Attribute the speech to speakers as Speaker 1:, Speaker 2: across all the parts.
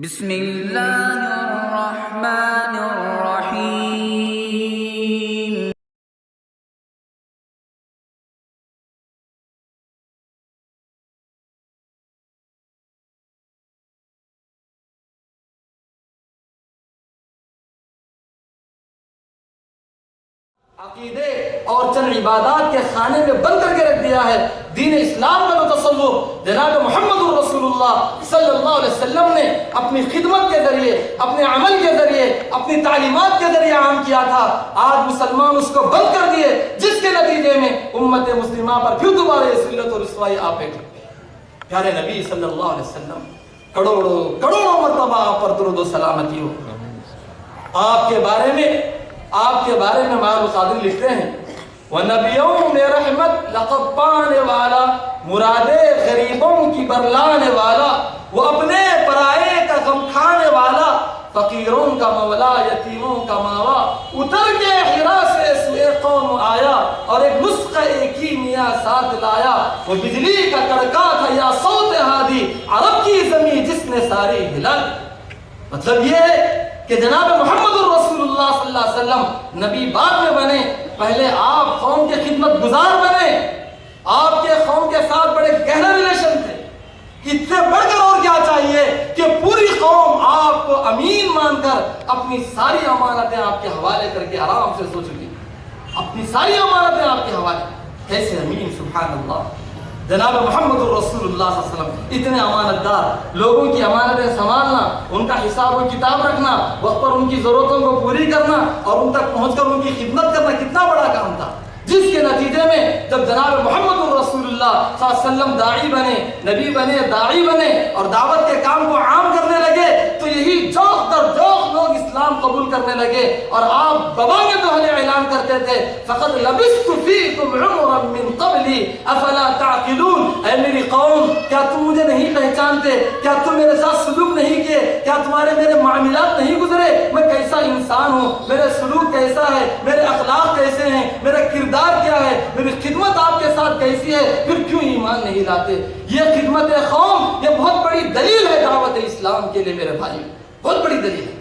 Speaker 1: بسم اللہ الرحمن الرحیم۔
Speaker 2: عقیدے اور چند عبادات کے خانے میں بند کر کے رکھ دیا ہے۔ دین اسلام کا جو تصور جناب محمد رسول اللہ صلی اللہ علیہ وسلم نے اپنی خدمت کے ذریعے، اپنے عمل کے ذریعے، اپنی تعلیمات کے ذریعے عام کیا تھا، آج مسلمان اس کو بند کر دیے، جس کے نتیجے میں امت مسلمہ پر پھر دوبارہ ذلت اور رسوائی آپے کرتے ہیں۔ پیارے نبی صلی اللہ علیہ وسلم کروڑوں مرتبہ آپ پر درود و سلامتی ہو۔ آپ کے بارے میں مولانا قادری لکھتے ہیں وَنَبِيُّ میں رحمت لقب پانے والا، مراد غریبوں کی برلانے والا، وہ اپنے پرائے کا غم کھانے والا، فقیروں کا مولا، یتیموں کا ماوا، اتر کے حرا سے سوئے قوم آیا اور ایک نسخہ کیمیا ساتھ لایا، وہ بجلی کا کڑکا تھا یا صوت ہادی، عرب کی زمین جس نے ساری ہلا دی۔ مطلب یہ ہے کہ جناب محمد رسول اللہ صلی اللہ علیہ وسلم نبی بعد میں بنے، پہلے آپ قوم کے خدمت گزار بنے، آپ کے قوم کے ساتھ بڑے گہرے ریلیشن تھے۔ اس سے بڑھ کر اور کیا چاہیے کہ پوری قوم آپ کو امین مان کر اپنی ساری امانتیں آپ کے حوالے کر کے آرام سے سو چکی، اپنی ساری امانتیں آپ کے حوالے۔ کیسے امین، سبحان اللہ۔ جناب محمد رسول اللہ صلی اللہ علیہ وسلم اتنے امانت دار، لوگوں کی امانتیں سنبھالنا، ان کا حساب و کتاب رکھنا، وقت پر ان کی ضرورتوں کو پوری کرنا اور ان تک پہنچ کر ان کی خدمت کرنا کتنا بڑا کام تھا، جس کے نتیجے میں جب جناب محمد رسول اللہ صلی اللہ علیہ وسلم داعی بنے، نبی بنے، داعی بنے اور دعوت کے کام کو عام کرنے لگے، تو یہی جوق در جوق لوگ اسلام قبول کرنے لگے اور آپ بابا کے پہلے اعلان کرتے تھے فقط لبثت فیکم عمرا من قبلی افلا تعقلون، اے میری قوم کیا تم مجھے نہیں پہچانتے، کیا تم میرے ساتھ سلوک نہیں کیے، کیا تمہارے میرے معاملات نہیں گزرے، میں کیسا انسان ہوں، میرے سلوک کیسا ہے، میرے اخلاق کیسے ہیں، میرا کردار کیا ہے، میری خدمت آپ کے ساتھ کیسی ہے، پھر کیوں ایمان نہیں لاتے؟ یہ خدمت قوم یہ بہت بڑی دلیل ہے دعوت اسلام کے لیے میرے بھائی، بہت بڑی دلیل ہے۔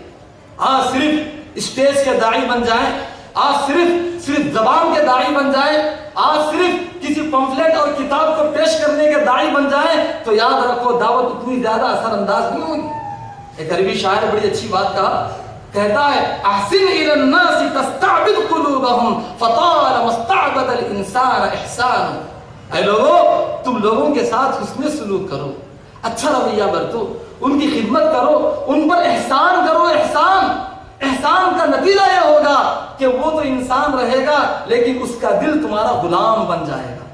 Speaker 2: آج صرف اسٹیج کے داعی بن جائیں، آج صرف زبان کے داعی بن جائیں، آج صرف کسی پمفلیٹ اور کتاب کو پیش کرنے کے داعی بن جائیں تو یاد رکھو دعوت اتنی زیادہ اثر انداز نہیں ہوگی۔ ایک عربی شاعر نے بڑی اچھی بات کہتا ہے احسن الى الناس تستعبد قلوبهم فطال مستعبد الانسان احسان، اے لوگو تم لوگوں کے ساتھ حسن سلوک کرو، اچھا رویہ برتو، ان کی خدمت کرو، ان پر احسان کرو۔ احسان کا نتیجہ یہ ہوگا کہ وہ تو انسان رہے گا لیکن اس کا دل تمہارا غلام بن جائے گا،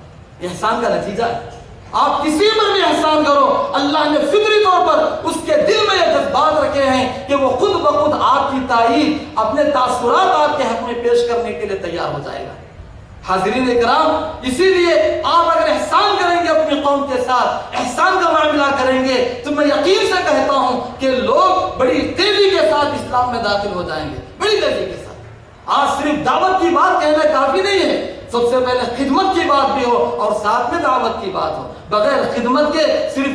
Speaker 2: احسان کا نتیجہ ہے۔ آپ کسی پر بھی احسان کرو، اللہ نے فطری طور پر اس کے دل میں یہ جذبات رکھے ہیں کہ وہ خود بخود آپ کی تائید، اپنے تاثرات آپ کے حق میں پیش کرنے کے لیے تیار ہو جائے گا۔ حاضرین اکرام، اسی لیے آپ اگر احسان کریں گے اپنی قوم کے ساتھ، احسان کا معاملہ کریں گے تو میں یقین سے کہتا ہوں کہ لوگ بڑی تیزی کے ساتھ اسلام میں داخل ہو جائیں گے، بڑی تیزی کے ساتھ۔ آج صرف دعوت کی بات کہنا کافی نہیں ہے، سب سے پہلے خدمت کی بات بھی ہو اور ساتھ میں دعوت کی بات ہو۔ بغیر خدمت کے صرف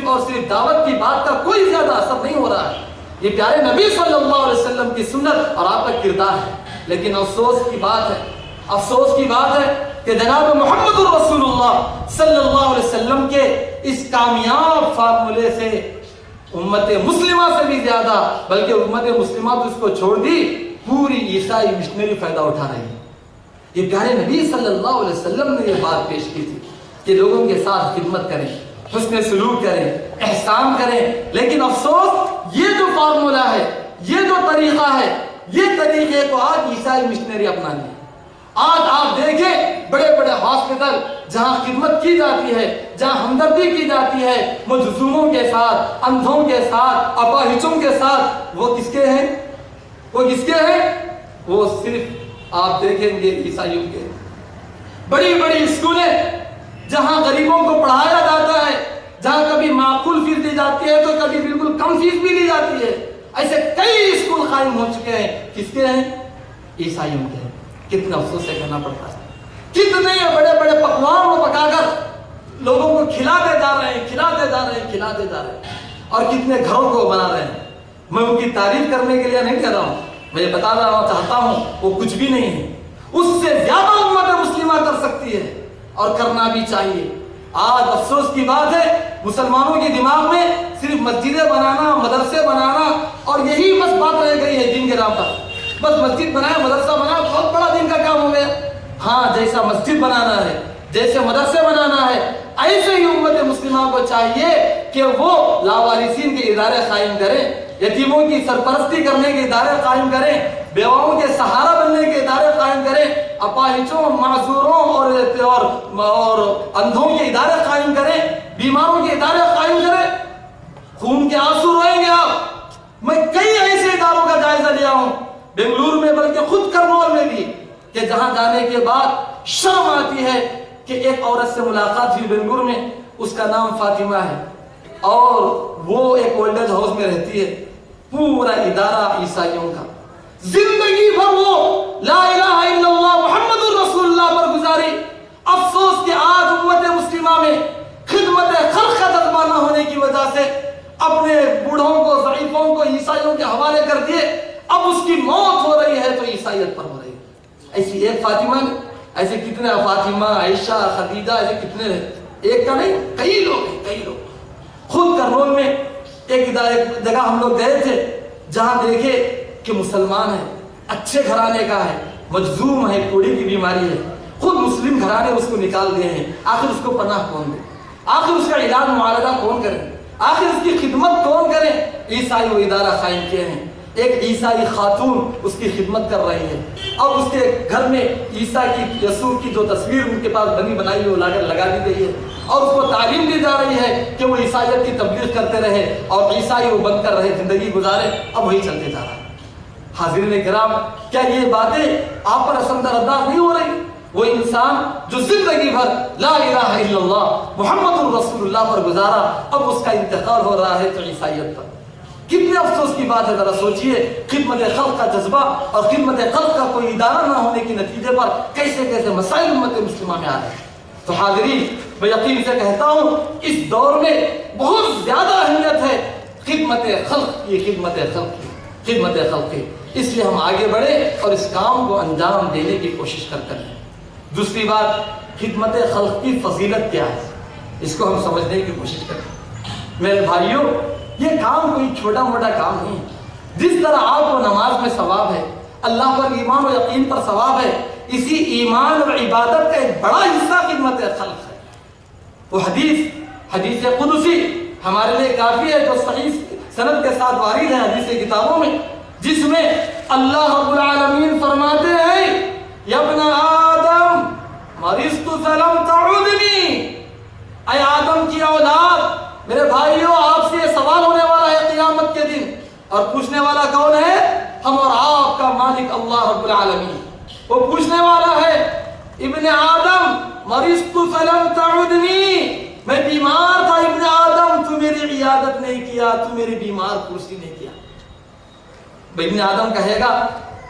Speaker 2: دعوت کی بات کا کوئی زیادہ اثر نہیں ہو رہا ہے۔ یہ پیارے نبی صلی اللہ علیہ وسلم کی سنت اور آپ کا کردار ہے، لیکن افسوس کی بات ہے کہ جناب محمد رسول اللہ صلی اللہ علیہ وسلم کے اس کامیاب فارمولے سے امت مسلمہ سے بھی زیادہ، بلکہ امت مسلمہ تو اس کو چھوڑ دی، پوری عیسائی مشنری فائدہ اٹھا رہی ہے۔ یہ پیارے نبی صلی اللہ علیہ وسلم نے یہ بات پیش کی تھی کہ لوگوں کے ساتھ خدمت کریں، حسن سلوک کریں، احسان کریں، لیکن افسوس یہ جو فارمولہ ہے، یہ جو طریقہ ہے، یہ طریقے کو آج عیسائی مشنری اپنا لی۔ آج آپ دیکھیں بڑے بڑے ہاسپٹل جہاں خدمت کی جاتی ہے، جہاں ہمدردی کی جاتی ہے، مجذوموں کے ساتھ، اندھوں کے ساتھ، اپاہجوں کے ساتھ، وہ کس کے ہیں؟ وہ صرف آپ دیکھیں گے عیسائیوں کے۔ بڑی بڑی اسکولیں جہاں غریبوں کو پڑھایا جاتا ہے، جہاں کبھی معقول فیس دی جاتی ہے تو کبھی بالکل کم فیس بھی لی جاتی ہے، ایسے کئی اسکول قائم ہو چکے ہیں، کس کے ہیں؟ عیسائیوں کے ہیں۔ کتنا افسوس سے کہنا پڑتا ہے، کتنے بڑے بڑے پکوان وہ پکا کر لوگوں کو کھلاتے جا رہے ہیں اور کتنے گھروں کو بنا رہے ہیں۔ کی تعریف کرنے کے لیے نہیں کہہ رہا ہوں، میں یہ بتانا چاہتا ہوں وہ کچھ بھی نہیں ہے، اس سے زیادہ امت مسلمہ کر سکتی ہے اور کرنا بھی چاہیے۔ آج افسوس کی بات ہے مسلمانوں کے دماغ میں صرف مسجدیں بنانا، مدرسے بنانا اور یہی بس بات رہ گئی ہے دین کے نام پر۔ بس مسجد بنائے، مدرسہ بنائے، بہت بڑا دین کا کام ہو گیا۔ ہاں، جیسا مسجد بنانا ہے، جیسے مدرسے بنانا ہے، ایسے ہی امت مسلمہ کو چاہیے کہ وہ لاوارثین کے ادارے قائم کریں، یتیموں کی سرپرستی کرنے کے ادارے قائم کریں، بیواؤں کے سہارا بننے کے ادارے قائم کریں، اپاہجوں، معذوروں اور اندھوں کے ادارے قائم کریں، بیماروں کے ادارے قائم کریں۔ خون کے آنسو روئیں گے آپ۔ میں کئی ایسے اداروں کا جائزہ لیا ہوں بنگلور میں، بلکہ خود کرنول میں بھی، کہ جہاں جانے کے بعد شرم آتی ہے کہ ایک عورت سے ملاقات ہوئی بنگلور میں، اس کا نام فاطمہ ہے اور وہ ایک اولڈ ایج ہاؤس میں رہتی ہے، پورا ادارہ عیسائیوں کا، زندگی بھر وہ لا الہ الا اللہ محمد الرسول اللہ پر گزاری۔ افسوس کہ آج امت مسلمہ میں خدمت خلق کا جذبہ نہ ہونے کی وجہ سے اپنے بوڑھوں کو، ضعیفوں کو عیسائیوں کے حوالے کر دیے، اب اس کی موت ہو رہی ہے تو عیسائیت پر ہو رہی ہے۔ ایسی ایک فاطمہ نے، ایسے کتنے فاطمہ، عائشہ، خدیجہ، ایسے کتنے ہیں، ایک کا نہیں، کئی لوگ ہیں، کئی لوگ۔ خود کرنول میں ایک جگہ ہم لوگ گئے تھے جہاں دیکھے کہ مسلمان ہے، اچھے گھرانے کا ہے، مجذوم ہے، کوڑی کی بیماری ہے، خود مسلم گھرانے اس کو نکال دیے ہیں، آخر اس کو پناہ کون دے، آخر اس کا علاج معالجہ کون کرے، آخر اس کی خدمت کون کرے؟ عیسائی وہ ادارہ قائم کیے ہیں، ایک عیسائی خاتون اس کی خدمت کر رہی ہے، اور اس کے گھر میں عیسیٰ کی، یسوع کی جو تصویر ان کے پاس بنی بنائی وہ لا کر لگا دی گئی ہے، اور اس کو تعلیم دی جا رہی ہے کہ وہ عیسائیت کی تبلیغ کرتے رہے اور عیسائی وہ بن کر رہے، زندگی گزارے، اب وہی چلتے جا رہا ہے۔ حاضرین کرام، کیا یہ باتیں آپ پر اثر انداز نہیں ہو رہی؟ وہ انسان جو زندگی بھر لا الہ الا اللہ محمد الرسول اللہ پر گزارا، اب اس کا انتقال ہو رہا ہے تو عیسائیت پر۔ کتنے افسوس کی بات ہے، ذرا سوچئے، خدمت خلق کا جذبہ اور خدمت خلق کا کوئی ادارہ نہ ہونے کے نتیجے پر کیسے کیسے مسائل امت مسلمہ میں آ رہے ہیں۔ تو حاضرین، میں یقین سے کہتا ہوں اس دور میں بہت زیادہ اہمیت ہے خدمت خلق کی، خدمت خلق کی، اس لیے ہم آگے بڑھے اور اس کام کو انجام دینے کی کوشش کرتے ہیں۔ دوسری بات، خدمت خلق کی فضیلت کیا ہے، اس کو ہم سمجھنے کی کوشش کریں۔ میرے بھائیوں، یہ کام کوئی چھوٹا موٹا کام نہیں ہے۔ جس طرح آپ کو نماز میں ثواب ہے، اللہ پر ایمان و یقین پر ثواب ہے، اسی ایمان اور عبادت کا ایک بڑا حصہ خدمت خلق ہے۔ وہ حدیث قدسی ہمارے لیے کافی ہے جو صحیح سند کے ساتھ وارد ہے حدیث کتابوں میں، جس میں اللہ رب العالمین فرماتے ہیں، یا ابن آدم مرضت فلم تعودنی، اے آدم کی اولاد، میرے بھائیوں، آپ سے یہ سوال ہونے والا ہے قیامت کے دن، اور پوچھنے والا کون ہے؟ ہم اور آپ کا مالک اللہ رب العالمین۔ وہ پوچھنے والا ہے، ابن آدم مرضت فلم تعودنی، میں بیمار تھا ابن آدم، تو میری عیادت نہیں کیا، تو میری بیمار پرسی نہیں کیا۔ ابن آدم کہے گا،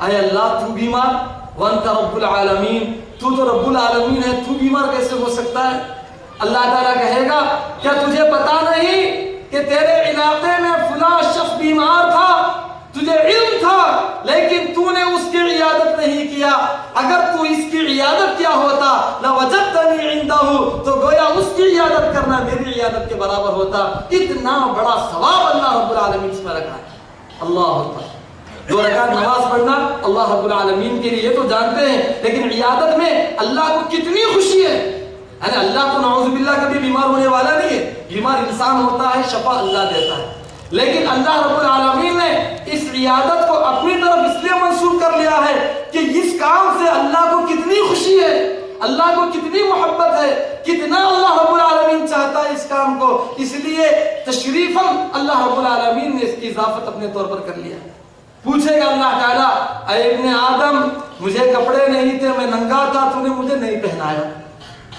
Speaker 2: اے اللہ تو بیمار، وانت رب العالمین، تو رب العالمین ہے، تو بیمار کیسے ہو سکتا ہے؟ اللہ تعالیٰ کہے گا، کیا تجھے پتا نہیں کہ تیرے علاقے میں فلاں شخص بیمار تھا، تجھے علم تھا لیکن تو نے اس کی عیادت نہیں کیا، اگر تو اس کی عیادت کیا ہوتا لوجدتنی عنده، تو گویا اس کی عیادت کرنا میری عیادت کے برابر ہوتا۔ اتنا بڑا ثواب اللہ رب العالمین اس میں رکھا ہے۔ اللہ اکبر۔ 2 رکعت نماز پڑھنا اللہ رب العالمین کے لیے تو جانتے ہیں، لیکن عیادت میں اللہ کو کتنی خوشی ہے۔ یعنی اللہ تو نعوذ باللہ کبھی بیمار ہونے والا نہیں ہے، بیمار انسان ہوتا ہے، شفا اللہ دیتا ہے، لیکن اللہ رب العالمین نے اس عیادت کو اپنی طرف اس لیے منسوخ کر لیا ہے کہ اس کام سے اللہ کو کتنی خوشی ہے، اللہ کو کتنی محبت ہے، کتنا اللہ رب العالمین چاہتا ہے اس کام کو، اس لیے تشریفاً اللہ رب العالمین نے اس کی اضافت اپنے طور پر کر لیا۔ پوچھے گا اللہ تعالیٰ، اے ابن آدم، مجھے کپڑے نہیں تھے، میں ننگا تھا، تو نے مجھے نہیں پہنایا۔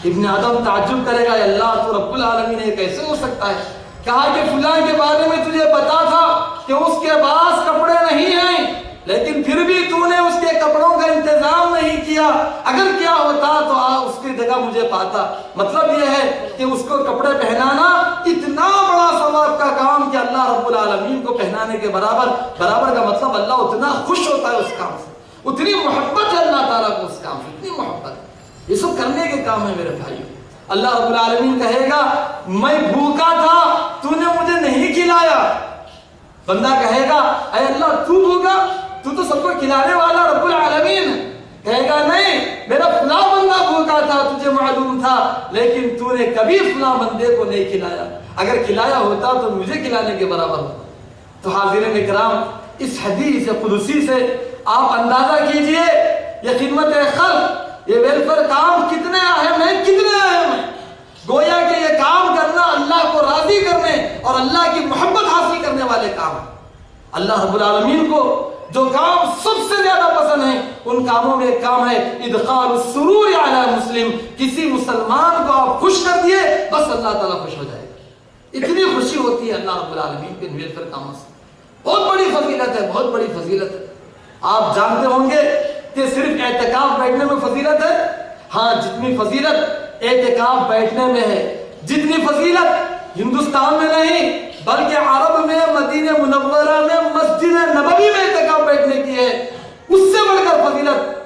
Speaker 2: ابن آدم تعجب کرے گا، اللہ تو رب العالمین ہے، کیسے ہو سکتا ہے؟ کہا کہ فلاں کے بارے میں تجھے پتا تھا کہ اس کے پاس کپڑے نہیں ہیں، لیکن پھر بھی تو نے اس کے کپڑوں کا انتظام نہیں کیا، اگر کیا ہوتا تو اس کی جگہ مجھے پاتا. مطلب یہ ہے کہ اس کو کپڑے پہنانا اتنا بڑا ثواب کا کام کہ اللہ رب العالمین کو پہنانے کے برابر کا مطلب اللہ اتنا خوش ہوتا ہے اس کام سے, اتنی محبت ہے اللہ تعالیٰ کو اس کام سے, اتنی محبت. یہ سب کرنے کے کام ہے میرے بھائی. اللہ رب العالمین کہے گا میں بھوکا تھا تو نے مجھے نہیں کھلایا. بندہ کہے گا اے اللہ تو بھوکا, تو تو سب کو کھلانے والا رب العالمین. کہے گا نہیں, میرا فلاں بندہ بھوکا تھا, تجھے معلوم تھا, لیکن تو نے کبھی فلاں بندے کو نہیں کھلایا. اگر کھلایا ہوتا تو مجھے کھلانے کے برابر ہوتا. تو حاضرین اکرام, اس حدیث قدسی سے آپ اندازہ کیجئے یہ خدمت خلق, یہ ویلفیئر کام کتنے اہم ہیں, کتنے اہم ہیں. گویا کہ یہ کام کرنا اللہ کو راضی کرنے اور اللہ کی محبت حاصل کرنے والے کام ہیں. اللہ رب العالمین کو جو کام سب سے زیادہ پسند ہے ان کاموں میں ایک کام ہے ادخال السرور علی مسلم. کسی مسلمان کو آپ خوش کر دیے بس اللہ تعالیٰ خوش ہو جائے گا. اتنی خوشی ہوتی ہے اللہ رب العالمین کے ویلفیئر کاموں سے. بہت بڑی فضیلت ہے, بہت بڑی فضیلت ہے. آپ جانتے ہوں گے کہ صرف اعتکاف بیٹھنے میں فضیلت ہے. ہاں, جتنی فضیلت اعتکاف بیٹھنے میں ہے, جتنی فضیلت ہندوستان میں نہیں بلکہ عرب میں مدینہ منورہ میں مسجد نبوی میں اعتکاف بیٹھنے کی ہے, اس سے بڑھ کر فضیلت.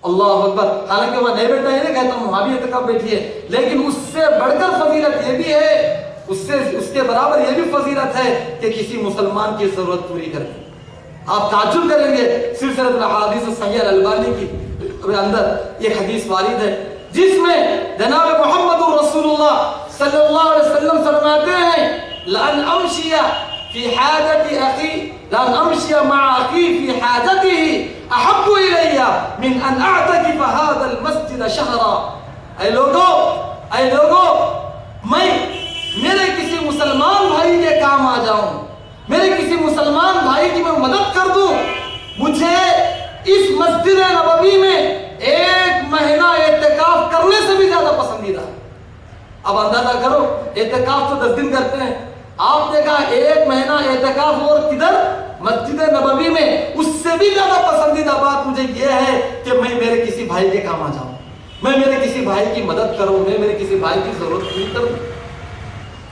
Speaker 2: اللہ اکبر. حالانکہ وہ نہیں بیٹھا ہے, نہیں کہتا ہوں وہاں بھی اعتکاف بیٹھیے, لیکن اس سے بڑھ کر فضیلت یہ بھی ہے, اس کے برابر یہ بھی فضیلت ہے کہ کسی مسلمان کی ضرورت پوری کریں. آپ تعجب کریں گے, سلسلۃ الاحادیث الصحیحہ الالبانی کی اندر یہ حدیث وارد ہے جس میں جناب محمد رسول اللہ صلی اللہ علیہ وسلم فرماتے ہیں لأن أمشي في حاجة أخي لأن أمشي مع أخي في حاجته أحب إلي من أن أعتكف هذا المسجد شهرا. اے لوگو, میں میرے کسی مسلمان بھائی کے کام آ جاؤں, میرے کسی مسلمان بھائی کی میں مدد کر دوں, مجھے اس مسجد نبوی میں 1 مہینہ اعتکاف کرنے سے بھی زیادہ پسندیدہ ہے. اب اندازہ کرو, اعتکاف تو 10 دن کرتے ہیں, آپ نے کہا 1 مہینہ اعتکاف اور کدھر مسجد نبوی میں, اس سے بھی زیادہ پسندیدہ بات مجھے یہ ہے کہ میں میرے کسی بھائی کے کام آ جاؤں, میں میرے کسی بھائی کی مدد کروں, میں میرے کسی بھائی کی ضرورت پوری کروں.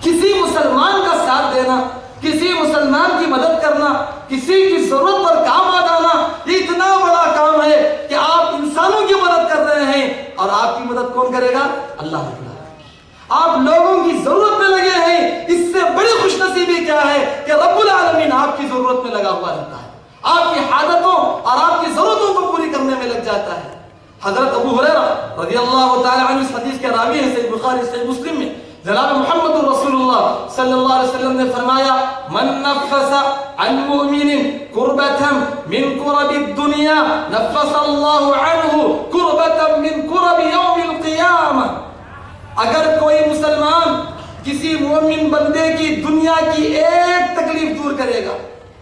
Speaker 2: کسی مسلمان کا ساتھ دینا, کسی مسلمان کی مدد کرنا, کسی کی ضرورت پر کام آ جانا, یہ اتنا بڑا کام ہے کہ آپ انسانوں کی مدد کر رہے ہیں, اور آپ کی مدد کون کرے گا؟ اللہ تعالیٰ. آپ لوگوں کی ضرورت میں لگے ہیں, اس سے بڑی خوش نصیبی کیا ہے کہ رب العالمین آپ کی ضرورت میں لگا ہوا رہتا ہے, آپ کی حاجتوں اور آپ کی ضرورتوں کو پوری کرنے میں لگ جاتا ہے. حضرت ابو ہریرہ رضی اللہ تعالی عنہ اس حدیث کے راوی ہیں, صحیح بخاری صحیح مسلم میں جناب محمد رسول اللہ صلی اللہ علیہ وسلم نے فرمایا من نفس عن مؤمن کربة من کرب الدنیا نفس اللہ عنہ کربة من کرب یوم القیامہ. اگر کوئی مسلمان کسی مومن بندے کی دنیا کی ایک تکلیف دور کرے گا,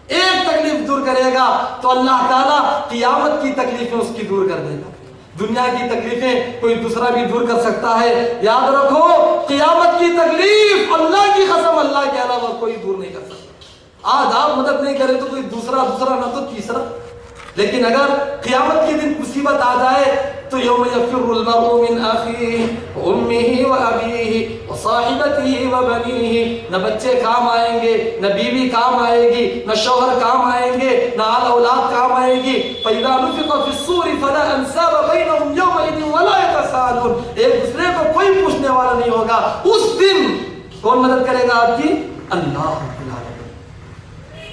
Speaker 2: ایک تکلیف دور کرے گا, تو اللہ تعالیٰ قیامت کی تکلیفیں اس کی دور کر دے گا. دنیا کی تکلیفیں کوئی دوسرا بھی دور کر سکتا ہے, یاد رکھو قیامت کی تکلیف اللہ کی قسم اللہ کے علاوہ کوئی دور نہیں کر سکتا. آج آپ مدد نہیں کرے تو کوئی دوسرا نہ تو تیسرا. لیکن اگر قیامت کے دن مصیبت آ جائے تو یوم یفر المرء من اخیہ وامہ وابیہ وصاحبتہ وبنیہ, نہ بچے کام آئیں گے, نہ بیوی کام آئے گی, نہ شوہر کام آئیں گے, نہ آل اولاد کام آئے گی. فاذا نفخ فی الصور فلا انساب بینہم یومئذ ولا یتساءلون. ایک دوسرے کو کوئی پوچھنے والا نہیں ہوگا. اس دن کون مدد کرے گا آپ کی؟ اللہ رب العالمین.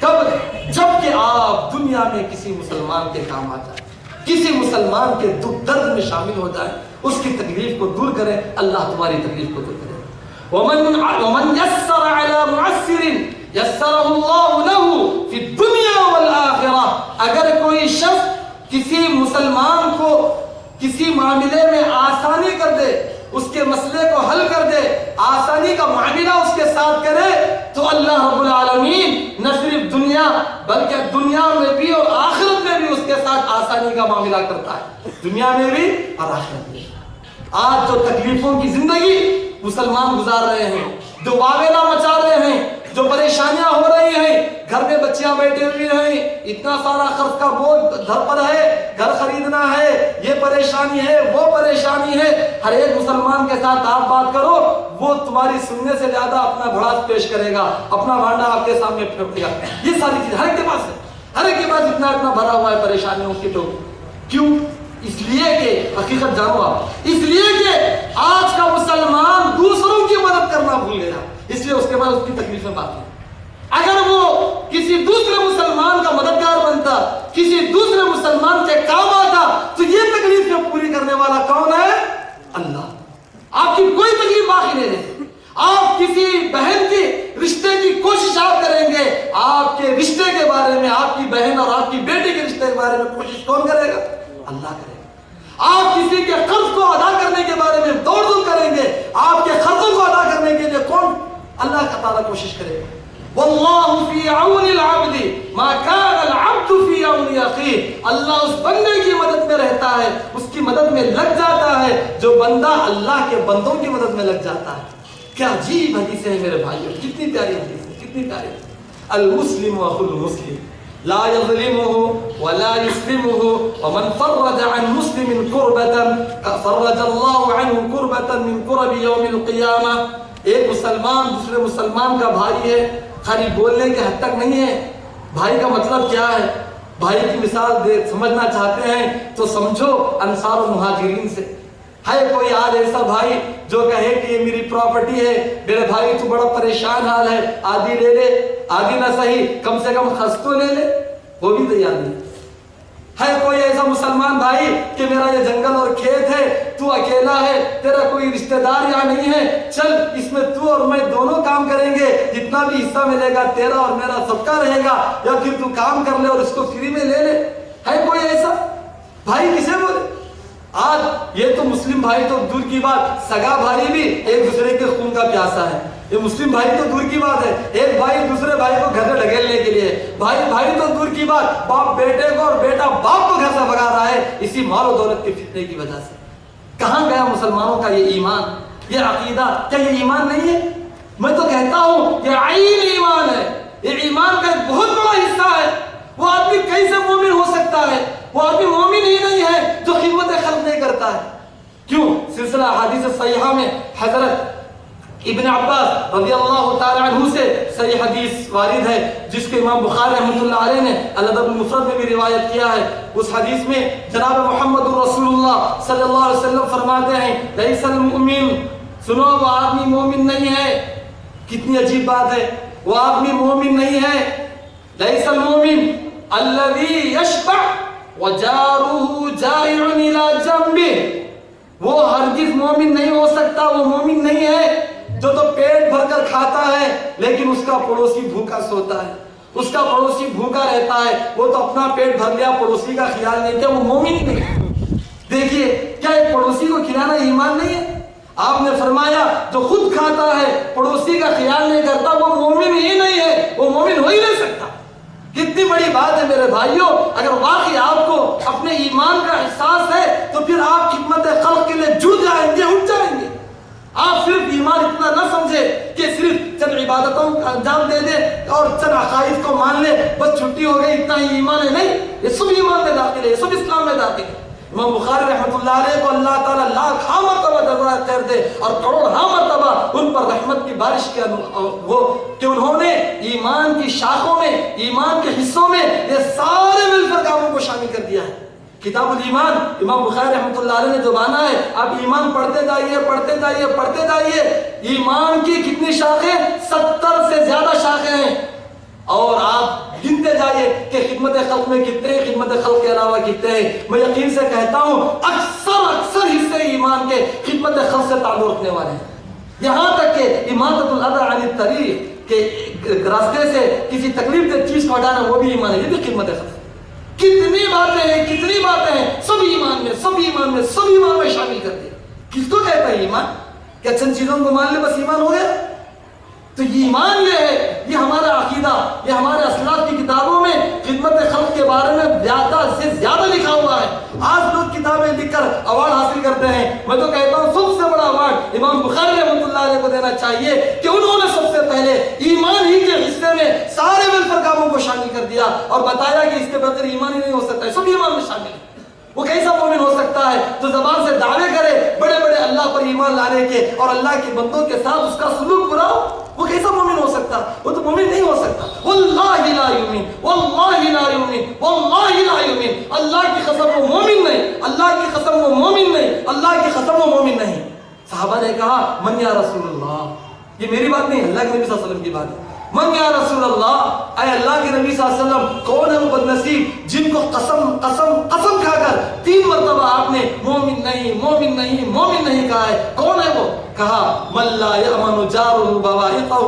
Speaker 2: کب؟ جب کہ آپ دنیا میں کسی مسلمان کے کام آ جائیں, کسی مسلمان کے دکھ درد میں شامل ہو جائیں, اس کی تکلیف کو دور کریں, اللہ تمہاری تکلیف کو دور کرے. ومن یسر علی معسر یسرہ اللہ لہ فی الدنیا والآخرہ. اگر کوئی شخص کسی مسلمان کو کسی معاملے میں آسانی کر دے, اس کے مسئلے کو حل کر دے, آسانی کا معاملہ اس کے ساتھ کرے, تو اللہ رب العالمین نہ صرف دنیا بلکہ دنیا میں بھی اور آخرت میں بھی اس کے ساتھ آسانی کا معاملہ کرتا ہے, دنیا میں بھی اور آخرت میں. آج جو تکلیفوں کی زندگی مسلمان گزار رہے ہیں, جو واویلا مچا رہے ہیں, جو پریشانیاں ہو رہی ہیں، گھر میں بچیاں بیٹھے ہوئے ہیں، اتنا سارا خرچ کا بوجھ گھر پر ہے، گھر خریدنا ہے، یہ پریشانی ہے، وہ پریشانی ہے، ہر ایک مسلمان کے ساتھ آپ بات کرو، وہ تمہاری سننے سے زیادہ اپنا بڑھاس پیش کرے گا، اپنا بھانڈا آپ کے سامنے پھینکے گا۔ یہ ساری چیز ہر ایک کے پاس ہے، ہر ایک کے پاس اتنا بھرا ہوا ہے پریشانیوں کی۔ تو کیوں؟ اس لیے کہ حقیقت جانو آپ، اس لیے کہ آج کا مسلمان دوسروں کی مدد کرنا بھول گیا، اس لیے اس کے بعد اس کی تکلیفیں باقی۔ اگر وہ کسی دوسرے مسلمان کا مددگار بنتا، کسی دوسرے مسلمان کے کام آتا، تو یہ تکلیفیں پوری کرنے والا کون ہے؟ اللہ۔ آپ کی کوئی تکلیف باقی نہیں رہے۔ آپ کسی بہن کی رشتے کی کوشش آپ کریں گے، آپ کے رشتے کے بارے میں، آپ کی بہن اور آپ کی بیٹی کے رشتے کے بارے میں کوشش کون کرے گا؟ اللہ کرے گا۔ آپ کسی کے قرض کو ادا کرنے کے بارے میں دوڑ دھوپ کریں گے، آپ کے قرضوں کو ادا کرنے کے لیے کون؟ اللہ کا تعالیٰ کوشش کرے گا۔ واللہ فی عون العبد ما کان العبد فی عون اخیہ، اللہ اس بندے کی مدد میں رہتا ہے، اس کی مدد میں لگ جاتا ہے جو بندہ اللہ کے بندوں کی مدد میں لگ جاتا ہے۔ کیا عجیب حدیث ہے میرے بھائیوں، کتنی پیاری حدیث ہے، کتنی پیاری۔ المسلم اخو المسلم لا يظلمه ولا يسلمه ومن فرج عن مسلم كربة فرج الله عنه كربة من كرب يوم القيامة۔ ایک مسلمان دوسرے مسلمان کا بھائی ہے، خالی بولنے کے حد تک نہیں ہے۔ بھائی کا مطلب کیا ہے؟ بھائی کی مثال سمجھنا چاہتے ہیں تو سمجھو انصار و مہاجرین سے۔ ہے کوئی آج ایسا بھائی جو کہے کہ یہ میری پراپرٹی ہے، میرے بھائی تو بڑا پریشان حال ہے، آدھی لے لے، آدھی نہ صحیح کم سے کم خرچ تو لے لے، وہ بھی تیار نہیں۔ ہے کوئی ایسا مسلمان بھائی کہ میرا یہ جنگل اور کھیت ہے، تو اکیلا ہے، تیرا کوئی رشتہ دار یہاں نہیں ہے، چل اس میں تو اور میں دونوں کام کریں گے، جتنا بھی حصہ ملے گا تیرا اور میرا سب کا رہے گا، یا پھر تو کام کر لے اور اس کو فری میں لے لے۔ ہے کوئی ایسا بھائی؟ کسے بولے؟ آج یہ تو مسلم بھائی تو دور کی بات، سگا بھائی بھی ایک دوسرے کے خون کا پیاسا ہے۔ یہ مسلم بھائی تو دور کی بات ہے، ایک بھائی دوسرے بھائی کو گھر سے ڈھکیلنے کے لیے، بھائی تو دور کی بات، باپ بیٹے کو اور بیٹا باپ کو گھر سے بھگا رہا ہے اسی مال و دولت کے فتنے کی وجہ سے۔ کہاں گیا مسلمانوں کا یہ ایمان، یہ عقیدہ؟ کیا یہ ایمان نہیں ہے؟ میں تو کہتا ہوں یہ عین ایمان ہے، یہ ایمان کا ایک بہت بڑا حصہ ہے۔ وہ آدمی کیسے مومن ہو سکتا ہے؟ وہ آدمی مومن ہی نہیں ہے جو خدمت خلق نہیں کرتا ہے۔ کیوں؟ سلسلہ حدیث صحیحہ میں حضرت ابن عباس رضی اللہ تعالی عنہ سے صحیح حدیث وارد ہے، جس کے امام بخاری رحمۃ اللہ علیہ نے الادب المفرد میں بھی روایت کیا ہے۔ اس حدیث میں جناب محمد رسول اللہ صلی اللہ علیہ وسلم فرماتے ہیں لیس المؤمن، سنو وہ آدمی مومن نہیں ہے۔ کتنی عجیب بات ہے، وہ آدمی مومن نہیں ہے۔ لیس المؤمن الذي يشبع وجاره جائع الى جنبه، وہ ہرگز مومن نہیں ہو سکتا، وہ مومن نہیں ہے جو تو پیٹ بھر کر کھاتا ہے لیکن اس کا پڑوسی بھوکا سوتا ہے، اس کا پڑوسی بھوکا رہتا ہے، وہ تو اپنا پیٹ بھر لیا، پڑوسی کا خیال نہیں کیا، وہ مومن نہیں ہے۔ دیکھیے کیا ایک پڑوسی کو کھلانا ایمان نہیں ہے؟ آپ نے فرمایا جو خود کھاتا ہے پڑوسی کا خیال نہیں کرتا وہ مومن ہی نہیں ہے، وہ مومن ہو ہی نہیں سکتا۔ کتنی بڑی بات ہے میرے بھائیوں، اگر واقعی آپ کو اپنے ایمان کا احساس ہے تو پھر آپ خدمت خلق کے لیے جڑ جائیں گے، اٹھ جائیں گے۔ آپ صرف ایمان اتنا نہ سمجھے کہ صرف چند عبادتوں کا انجام دے دیں اور چند عقائد کو مان لیں بس چھٹی ہو گئی، اتنا ہی ایمان ہے۔ نہیں، یہ سب ایمان میں داخل ہے، یہ سب اسلام میں داخل ہے۔ امام بخاری رحمۃ اللہ علیہ کو اللہ تعالیٰ لاکھ مرتبہ جزائے خیر دے اور کروڑ مرتبہ ان پر رحمت کی بارش کیا، وہ کہ انہوں نے ایمان کی شاخوں میں، ایمان کے حصوں میں یہ سارے مل کر کاموں کو شامل کر دیا ہے۔ کتاب الایمان امام بخاری رحمۃ اللہ علیہ نے جو بانا ہے، آپ ایمان پڑھتے جائیے، پڑھتے جائیے، پڑھتے جائیے۔ ایمان کی کتنی شاخیں؟ 70 سے زیادہ شاخیں ہیں، اور آپ گنتے جائیے کہ خدمت خلق میں کتنے، خدمت خلق کے علاوہ کتنے ہیں۔ میں یقین سے کہتا ہوں اکثر حصے ایمان کے خدمت خلق سے تعلق رکھنے والے ہیں، یہاں تک کہ اماطۃ الاذى عن الطریق، کہ راستے سے کسی تکلیف دہ چیز کو ہٹانا وہ بھی ایمان ہے، یہ بھی خدمت خلق۔ کتنی باتیں ہیں، کتنی باتیں ہیں، سب ایمان میں، سب ایمان میں، سب ایمان میں شامل کر دیا۔ کس کو کہتا ہے ایمان؟ کہ چند چیزوں کو مان لے بس ایمان ہو گیا؟ تو یہ ایمان یہ ہے، یہ ہمارا عقیدہ، یہ ہمارے اسلاف کی کتابوں میں خدمت خلق کے بارے میں زیادہ سے زیادہ لکھا ہوا ہے۔ آج لوگ کتابیں لکھ کر ایوارڈ حاصل کرتے ہیں، میں تو کہتا ہوں سب سے بڑا ایوارڈ امام بخاری رحمۃ اللہ ادارے کو دینا چاہیے کہ انہوں نے سب سے پہلے ایمان ہی کے حصے میں سارے ویلفیئر کاموں کو شامل کر دیا اور بتایا کہ اس کے بغیر ایمان ہی نہیں ہو سکتا ہے، سب ایمان میں شامل ہے۔ وہ کیسا مومن ہو سکتا ہے جو زبان سے دعوے کرے بڑے بڑے اللہ پر ایمان لانے کے اور اللہ کے بندوں کے ساتھ اس کا سلوک برا ہو؟ وہ کیسا مومن ہو سکتا؟ وہ تو مومن نہیں ہو سکتا۔ واللہ لا یؤمن، واللہ لا یؤمن، واللہ لا یؤمن، اللہ کی قسم وہ مومن نہیں، اللہ کی قسم وہ مومن نہیں، اللہ کی قسم وہ مومن نہیں۔ صحابہ نے کہا من یا رسول اللہ، یہ میری بات نہیں، اللہ کے نبی صلی اللہ علیہ وسلم کی بات ہے۔ من یا رسول اللہ، اے اللہ کے نبی صلی اللہ علیہ وسلم، کون ہے وہ بدنصیب جن کو قسم کھا کر 3 مرتبہ آپ نے مومن نہیں مومن نہیں مومن نہیں کہا ہے؟ کون ہے وہ؟ کہا من لا یأمن جارہ بوائقہ،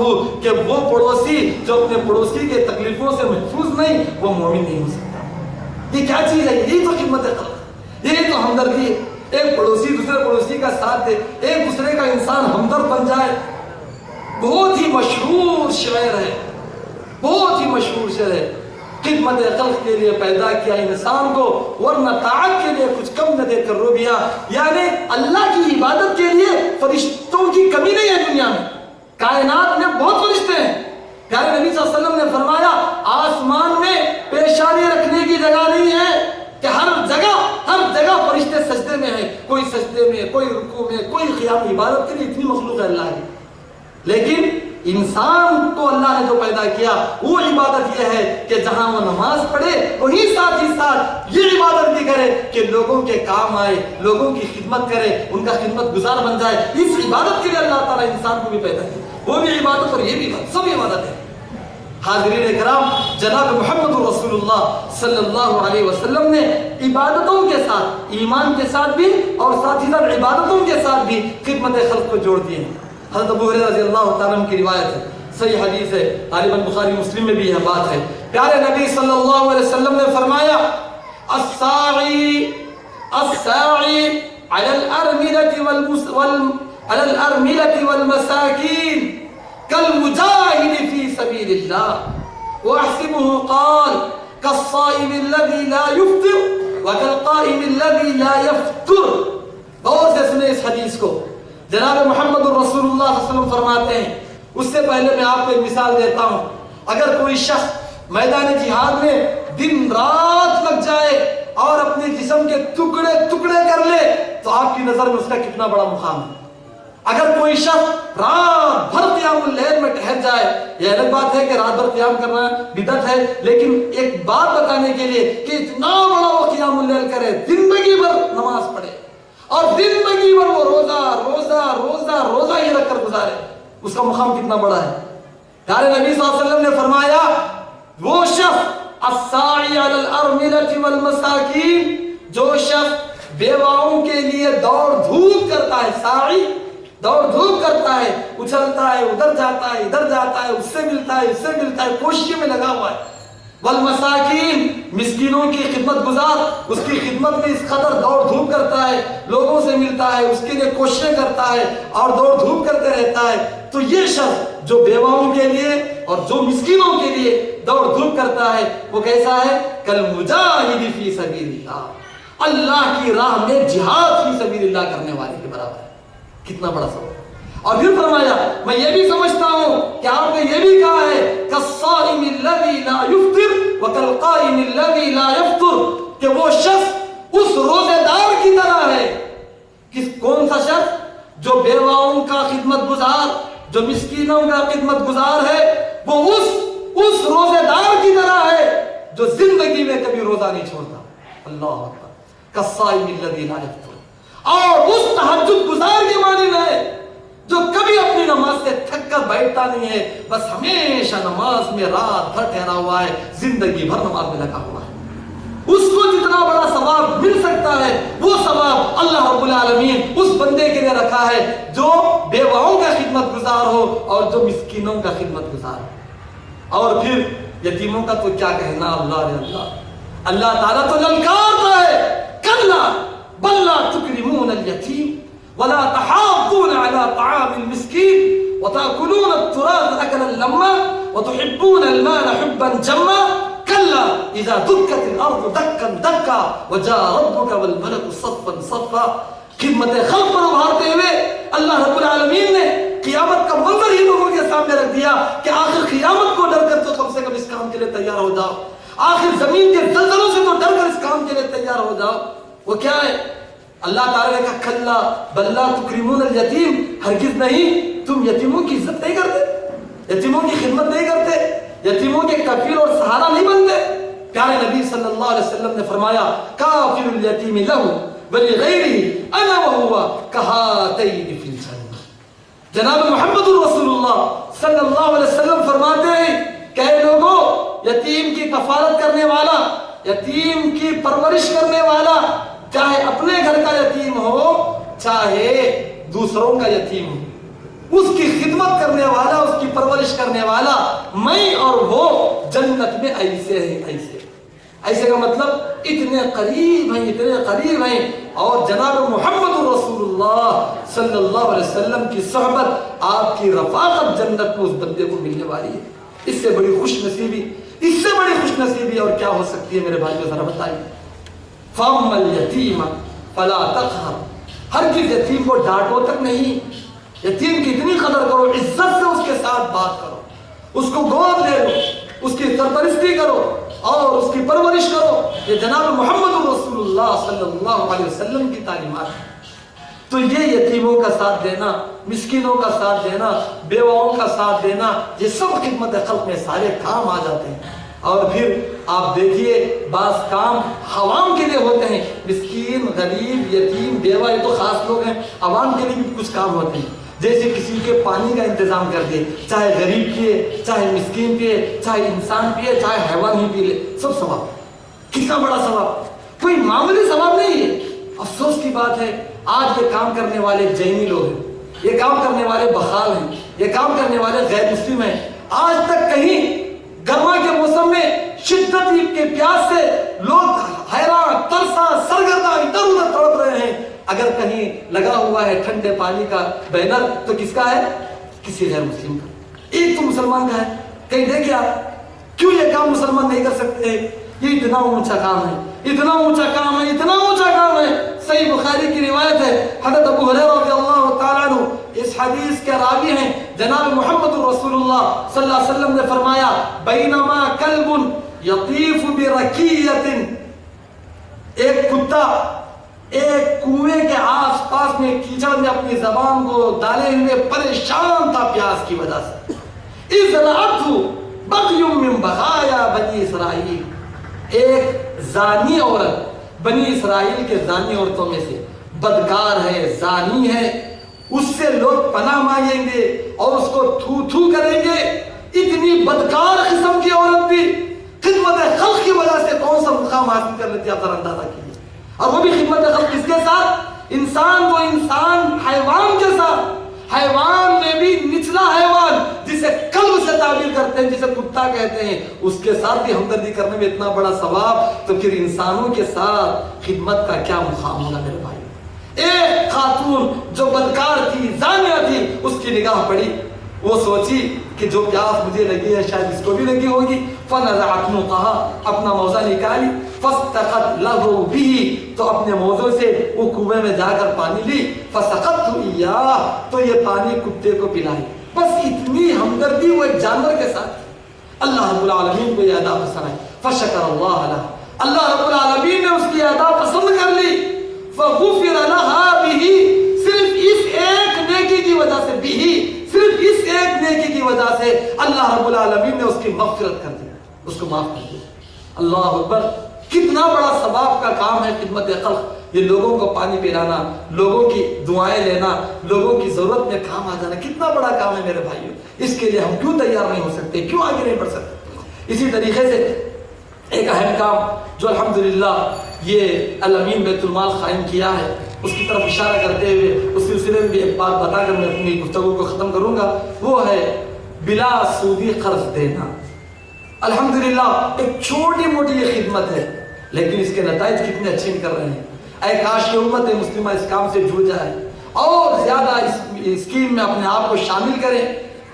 Speaker 2: کہ وہ پڑوسی جو اپنے پڑوسی کے تکلیفوں سے محفوظ نہیں، وہ مومن نہیں ہو سکتا۔ یہ کیا چیز ہے؟ یہی تو خدمت خلق، یہی تو ہمدردی ہے۔ ایک پڑوسی دوسرے پڑوسی کا ساتھ دے، ایک دوسرے کا انسان ہمدرد بن جائے۔ بہت ہی مشہور شاعر ہے، بہت ہی مشہور شاعر ہے، خدمت خلق کے لیے پیدا کیا انسان کو، ورنہ طاعت کے لیے کچھ کم نہ دے کر روبیا۔ یعنی اللہ کی عبادت کے لیے فرشتوں کی کمی نہیں ہے دنیا میں، کائنات میں بہت فرشتے ہیں۔ پیارے نبی صلی اللہ علیہ وسلم نے فرمایا آسمان میں پیشانی رکھنے کی جگہ نہیں ہے کہ ہر جگہ فرشتے سجدے میں ہیں، کوئی سجدے میں، کوئی رکوع میں، کوئی قیام۔ عبادت کے لیے اتنی مخلوق ہے اللہ کی، لیکن انسان کو اللہ نے جو پیدا کیا وہ عبادت یہ ہے کہ جہاں وہ نماز پڑھے وہی ساتھ ہی ساتھ یہ عبادت بھی کرے کہ لوگوں کے کام آئے، لوگوں کی خدمت کرے، ان کا خدمت گزار بن جائے۔ اس عبادت کے لیے اللہ تعالیٰ انسان کو بھی پیدا کیا، وہ بھی عبادت اور یہ بھی عبادت، سب عبادت ہے۔ حاضرین کرام، جناب محمد رسول اللہ صلی اللہ علیہ وسلم نے عبادتوں کے ساتھ، ایمان کے ساتھ بھی اور ساتھ ہی ساتھ عبادتوں کے ساتھ بھی خدمت خلق کو جوڑ دیے ہیں۔ حضرت ابو ہریرہ رضی اللہ تعالیٰ عنہ کی روایت ہے، صحیح حدیث ہے، غالباً بخاری مسلم میں بھی یہ بات ہے۔ پیارے نبی صلی اللہ علیہ وسلم نے فرمایا الساعی علی الارملة والمساکین كالمجاهد في سبيل الله واحسبه قال كالصائم الذي لا يفطر وكالقائم الذي لا يفطر۔ غور سے سنیں اس حدیث کو۔ جناب محمد الرسول اللہ صلی اللہ علیہ وسلم فرماتے ہیں، اس سے پہلے میں آپ کو ایک مثال دیتا ہوں۔ اگر کوئی شخص میدان جہاد میں دن رات لگ جائے اور اپنے جسم کے ٹکڑے ٹکڑے کر لے تو آپ کی نظر میں اس کا کتنا بڑا مقام ہے۔ اگر کوئی شخص رات بھر قیام اللیل میں ٹھہر جائے، یہ الگ بات ہے کہ رات بھر قیام کرنا بدعت ہے، لیکن ایک بات بتانے کے لیے کہ اتنا بڑا وہ قیام اللیل کرے، زندگی بھر نماز پڑھے اور زندگی بھر وہ روزہ ہی رکھ کر گزارے، اس کا مقام کتنا بڑا ہے۔ پیارے نبی صلی اللہ علیہ وسلم نے فرمایا وہ شخص الساعی علی الارملة والمساکین، جو شخص بیواؤں کے لیے دوڑ دھوپ کرتا ہے، ساعی دوڑ دھوپ کرتا ہے، اچھلتا ہے، ادھر جاتا ہے، ادھر جاتا ہے، اس سے ملتا ہے، اس سے ملتا ہے، کوشش میں لگا ہوا ہے۔ والمساکین، مسکینوں کی خدمت گزار، اس کی خدمت میں اس قدر دوڑ دھوپ کرتا ہے، لوگوں سے ملتا ہے، اس کے لیے کوششیں کرتا ہے اور دوڑ دھوپ کرتے رہتا ہے۔ تو یہ شخص جو بیواؤں کے لیے اور جو مسکینوں کے لیے دوڑ دھوپ کرتا ہے وہ کیسا ہے؟ کالمجاہد فی سبیل اللہ، اللہ کی راہ میں جہاد فی سبیل اللہ کرنے والے کے برابر ہے۔ کتنا بڑا سبب۔ اور پھر فرمایا میں یہ بھی سمجھتا ہوں کہ آپ نے یہ بھی کہا ہے کالصائم الذی لا یفطر وکالقائم الذی لا یفطر، کہ وہ شخص اس روزے دار کی طرح ہے۔ کون سا شخص؟ جو بیواؤں کا خدمت گزار، جو مسکینوں کا خدمت گزار ہے، وہ اس روزے دار کی طرح ہے جو زندگی میں کبھی روزہ نہیں چھوڑتا۔ اللہ اکبر، کالصائم الذی لا یفطر۔ اور اس تہجد گزار کے معنی ہے جو کبھی اپنی نماز سے تھک کر بیٹھتا نہیں ہے، بس ہمیشہ نماز میں رات بھر ٹھہرا ہوا ہے، زندگی بھر نماز میں لگا ہوا ہے۔ اس کو جتنا بڑا ثواب مل سکتا ہے وہ ثواب اللہ رب العالمین اس بندے کے لیے رکھا ہے جو بیواؤں کا خدمت گزار ہو اور جو مسکینوں کا خدمت گزار ہو۔ اور پھر یتیموں کا تو کیا کہنا، اللہ تعالیٰ تو للکارتا ہے، کلا بل لا تکرمون الیتیم ولا تحاضون على طعام المسکین وتأکلون التراث اکلا لما وتحبون المال حبا جما کلا اذا دکت الارض دکا دکا وجاء ربک والملک صفا صفا۔ خدمت خلق پر ابھارتے ہوئے اللہ رب العالمین نے قیامت کا منظر ہی لوگوں کے سامنے رکھ دیا کہ آخر قیامت کو ڈر کر تو کم سے کم اس کام کے لیے تیار ہو جاؤ، آخر زمین کے زلزلوں سے تو ڈر کر اس کام کے لیے تیار ہو جاؤ۔ وہ کیا ہے؟ اللہ تعالیٰ نے کہا کھلا بل لا تکرمون الیتیم، ہرگز نہیں تم یتیموں کی عزت نہیں کرتے، یتیموں کی خدمت نہیں کرتے، یتیموں کے کفیل اور سہارا نہیں بنتے۔ پیارے نبی صلی اللہ علیہ وسلم نے فرمایا کافر الیتیم لہ ولغیرہ انا وہو کہاتین فی الجنہ۔ جناب محمد الرسول اللہ صلی اللہ علیہ وسلم فرماتے ہیں کہ اے لوگوں، یتیم کی کفالت کرنے والا، یتیم کی پرورش کرنے والا، چاہے اپنے گھر کا یتیم ہو چاہے دوسروں کا یتیم ہو، اس کی خدمت کرنے والا، اس کی پرورش کرنے والا، میں اور وہ جنت میں ایسے ہیں، ایسے کا مطلب اتنے قریب ہیں، اتنے قریب ہیں۔ اور جناب محمد رسول اللہ صلی اللہ علیہ وسلم کی صحبت، آپ کی رفاقت جنت میں اس بندے کو ملنے والی ہے۔ اس سے بڑی خوش نصیبی، اس سے بڑی خوش نصیبی اور کیا ہو سکتی ہے میرے بھائیو؟ ذرا بتائیے۔ فَأَمَّا الْيَتِيمَ فَلَا تَقْهَرْ، ہرگز یتیم کو ڈانٹو تک نہیں، یتیم کی اتنی قدر کرو، عزت سے اس کے ساتھ بات کرو، اس کو گود لے لو، اس کی سرپرستی کرو اور اس کی پرورش کرو۔ یہ جناب محمد رسول اللہ صلی اللہ علیہ وسلم کی تعلیمات ہیں۔ تو یہ یتیموں کا ساتھ دینا، مسکینوں کا ساتھ دینا، بیواؤں کا ساتھ دینا، یہ سب خدمت خلق میں سارے کام آ جاتے ہیں۔ اور پھر آپ دیکھیے بعض کام عوام کے لیے ہوتے ہیں، مسکین، غریب، یتیم، بیوہ، یہ تو خاص لوگ ہیں، عوام کے لیے بھی کچھ کام ہوتے ہیں، جیسے کسی کے پانی کا انتظام کر دے، چاہے غریب پیے، چاہے مسکین پیے، چاہے انسان پیے، چاہے حیوان ہی پی لے، سب ثواب۔ کتنا بڑا ثواب، کوئی معمولی ثواب نہیں ہے۔ افسوس کی بات ہے آج یہ کام کرنے والے جینی لوگ ہیں، یہ کام کرنے والے بخال ہیں، یہ کام کرنے والے غیر مسلم ہیں۔ آج تک کہیں گرما کے موسم میں شدت کے پیاس سے لوگ حیران، ترسا، سرگردہ، ادھر ادھر تڑپ رہے ہیں، اگر کہیں لگا ہوا ہے ٹھنڈے پانی کا بینر تو کس کا ہے؟ کسی غیر مسلم کا۔ ایک تو مسلمان کا ہے، کہیں دیکھیں آپ کیوں یہ کام مسلمان نہیں کر سکتے؟ یہ اتنا اونچا کام ہے، اتنا اونچا کام ہے، اتنا اونچا کام ہے۔ صحیح بخاری کی روایت ہے، حضرت ابو ہریرہ رضی اللہ تعالیٰ عنہ اس حدیث کے راوی ہیں، جناب محمد رسول اللہ صلی اللہ علیہ وسلم نے فرمایا بینما کلب یطیف برکیۃ، ایک کتا ایک کنویں کے آس پاس میں کیچڑ میں اپنی زبان کو ڈالے ہوئے پریشان تھا پیاس کی وجہ سے، اذ رأتہ بغی من بغایا بنی اسرائیل، ایک زانی عورت بنی اسرائیل کے زانی عورتوں میں سے بدکار ہے، زانی ہے، اس سے لوگ پناہ مانگیں گے اور اس کو تھو تھو کریں گے۔ اتنی بدکار قسم کی عورت بھی خدمت خلق کی وجہ سے کون سا مقام حاصل کر لیتی ہے، آپ ذرا اندازہ کیجیے۔ اور وہ بھی خدمت خلق کس کے ساتھ؟ انسان تو انسان، حیوان کے ساتھ، حیوان میں بھی نچلا حیوان جسے کلب سے تعبیر کرتے ہیں، جسے کتا کہتے ہیں، اس کے ساتھ بھی ہمدردی کرنے میں اتنا بڑا ثواب، تو پھر انسانوں کے ساتھ خدمت کا کیا مقام ہوگا میرے بھائی؟ ایک خاتون جو بدکار تھی، زانیہ تھی، اس کی نگاہ پڑی، وہ سوچی کہ جو پیاس مجھے لگی ہے شاید اس کو بھی لگی ہوگی، فنزعت نقها، اپنا موزہ نکالی، فاستقت له به، تو اپنے موزوں سے وہ کنویں میں جا کر پانی لی، فسقت ایاہ، تو یہ پانی کتے کو پلائی۔ بس اتنی ہمدردی وہ ایک جانور کے ساتھ۔ اللہ رب العالمین کو یہ ادا پسند ہے، فشکر اللہ لہ، اللہ رب العالمین نے اس کی ادا پسند کر لی، فغفر لها به، صرف اس ایک نیکی کی وجہ سے، بھی صرف اس ایک نیکی کی وجہ سے اللہ رب العالمین نے اس کی مغفرت کر دی، اس کو معاف کر دیا۔ اللہ اکبر، کتنا بڑا ثواب کا کام ہے خدمت خلق، یہ لوگوں کو پانی پلانا، لوگوں کی دعائیں لینا، لوگوں کی ضرورت میں کام آ جانا، کتنا بڑا کام ہے میرے بھائیوں۔ اس کے لیے ہم کیوں تیار نہیں ہو سکتے، کیوں آگے نہیں بڑھ سکتے؟ اسی طریقے سے ایک اہم کام جو الحمدللہ یہ الامین بیت المال قائم کیا ہے، اس کی طرف اشارہ کرتے ہوئے اس سلسلے میں بھی ایک بات بتا کر میں اپنی گفتگو کو ختم کروں گا، وہ ہے بلا سودی قرض دینا۔ الحمدللہ ایک چھوٹی موٹی یہ خدمت ہے، لیکن اس کے نتائج کتنے اچھے نکل رہے ہیں۔ اے کاش کہ امت مسلمہ اس کام سے جڑ جائے اور زیادہ اس اسکیم میں اپنے آپ کو شامل کریں۔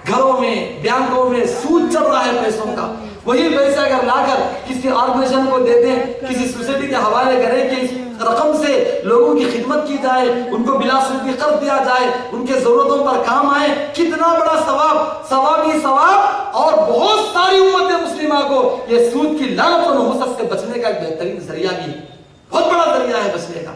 Speaker 2: گھروں میں، بینکوں میں سود چل رہا ہے پیسوں کا، وہی پیسے اگر لا کر کسی آرگنائزیشن کو دے دیں، کسی سوسائٹی کے حوالے کریں کہ اس رقم سے لوگوں کی خدمت کی جائے، ان کو بلا سودی قرض دیا جائے، ان کے ضرورتوں پر کام آئے، کتنا بڑا ثواب ہی ثواب، اور بہت ساری امت مسلمہ کو یہ سود کی لعنت اور نحوست سے بچنے کا ایک بہترین ذریعہ بھی، بہت بڑا ذریعہ ہے بچنے کا۔